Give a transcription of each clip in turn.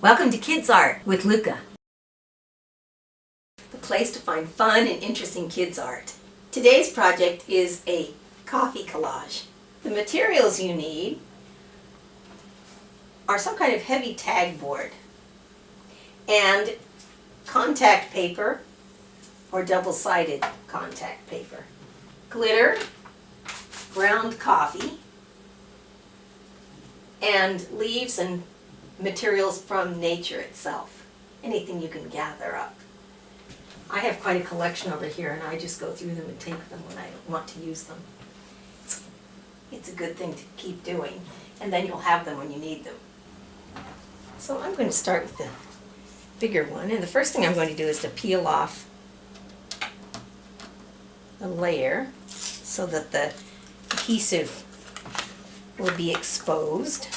Welcome to Kids Art with Lucca, the place to find fun and interesting kids art. Today's project is a coffee collage. The materials you need are some kind of heavy tag board and contact paper or double-sided contact paper, glitter, ground coffee, and leaves and materials from nature itself. Anything you can gather up. I have quite a collection over here and I just go through them and take them when I want to use them. It's a good thing to keep doing, and then you'll have them when you need them. So I'm going to start with the bigger one, and the first thing I'm going to do is to peel off a layer so that the adhesive will be exposed.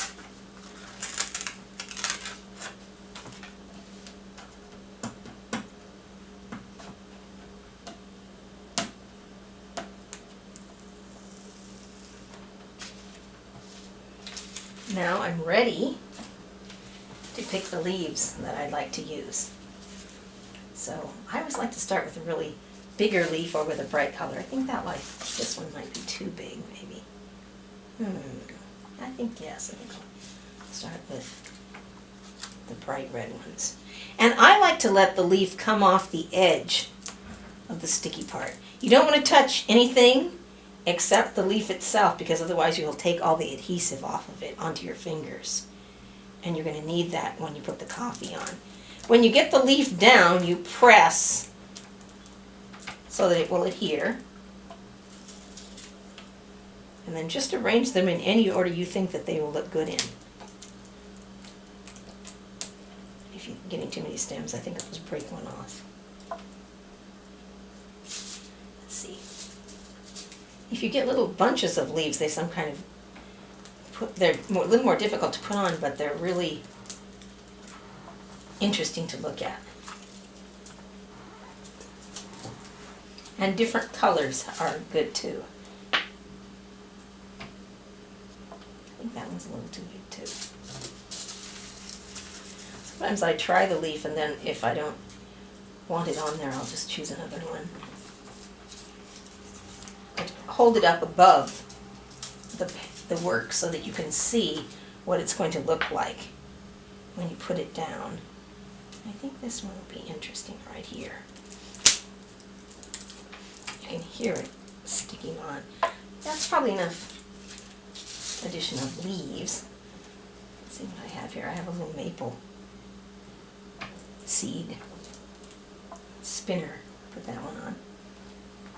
Now I'm ready to pick the leaves that I'd like to use. So I always like to start with a really bigger leaf or with a bright color. I think this one might be too big, maybe. I think yes. I think I'll start with the bright red ones. And I like to let the leaf come off the edge of the sticky part. You don't want to touch anything except the leaf itself, because otherwise you'll take all the adhesive off of it onto your fingers. And you're going to need that when you put the coffee on. When you get the leaf down, you press so that it will adhere. And then just arrange them in any order you think that they will look good in. If you're getting too many stems, I think I'll just break one off. Let's see. If you get little bunches of leaves, they're a little more difficult to put on, but they're really interesting to look at. And different colors are good too. I think that one's a little too big too. Sometimes I try the leaf, and then if I don't want it on there, I'll just choose another one. Hold it up above the work so that you can see what it's going to look like when you put it down. I think this one will be interesting right here. You can hear it sticking on. That's probably enough addition of leaves. Let's see what I have here. I have a little maple seed spinner. Put that one on.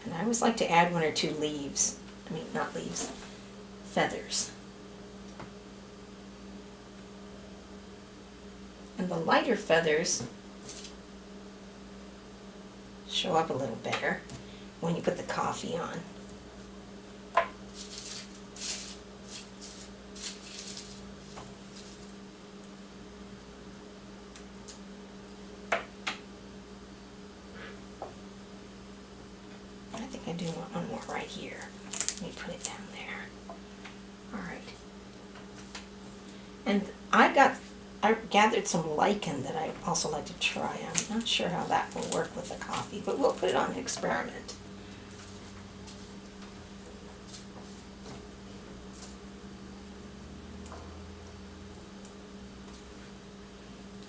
And I always like to add one or two leaves. I mean, not leaves, feathers. And the lighter feathers show up a little better when you put the coffee on. I think I do want one more right here. Let me put it down there. All right. And I gathered some lichen that I also like to try. I'm not sure how that will work with the coffee, but we'll put it on an experiment.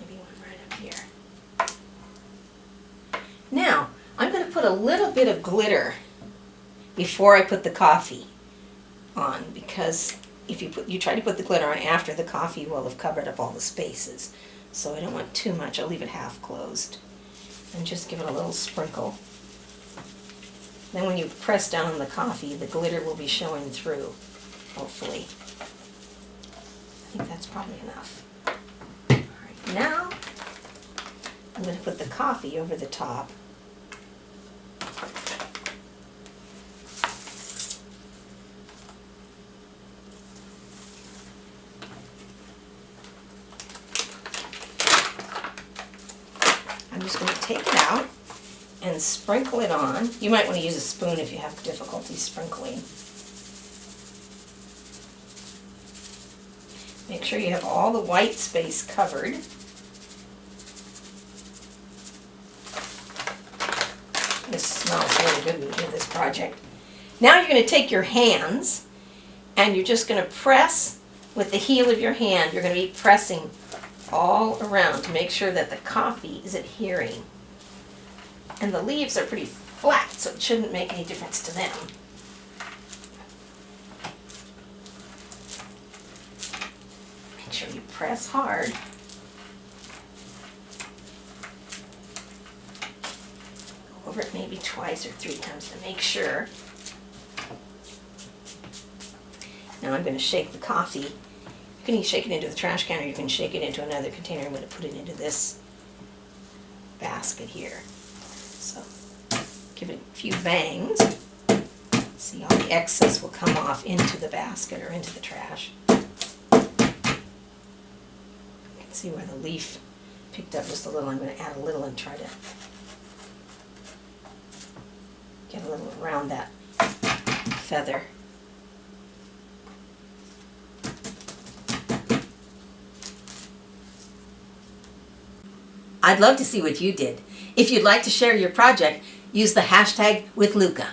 Maybe one right up here. Now, I'm going to put a little bit of glitter before I put the coffee on, because if you try to put the glitter on after, the coffee will have covered up all the spaces. So I don't want too much. I'll leave it half closed and just give it a little sprinkle. Then when you press down on the coffee, the glitter will be showing through, hopefully. I think that's probably enough. All right, now I'm going to put the coffee over the top. I'm just going to take it out and sprinkle it on. You might want to use a spoon if you have difficulty sprinkling. Make sure you have all the white space covered. good when you do this project. Now you're going to take your hands and you're just going to press with the heel of your hand. You're going to be pressing all around to make sure that the coffee is adhering. And the leaves are pretty flat, so it shouldn't make any difference to them. Make sure you press hard. Go over it maybe twice or 3 times to make sure. Now I'm going to shake the coffee. You can either shake it into the trash can or you can shake it into another container. I'm going to put it into this basket here. So give it a few bangs. See, all the excess will come off into the basket or into the trash. You can see where the leaf picked up just a little. I'm going to add a little and try to get a little around that feather. I'd love to see what you did. If you'd like to share your project, use the hashtag #WithLucca.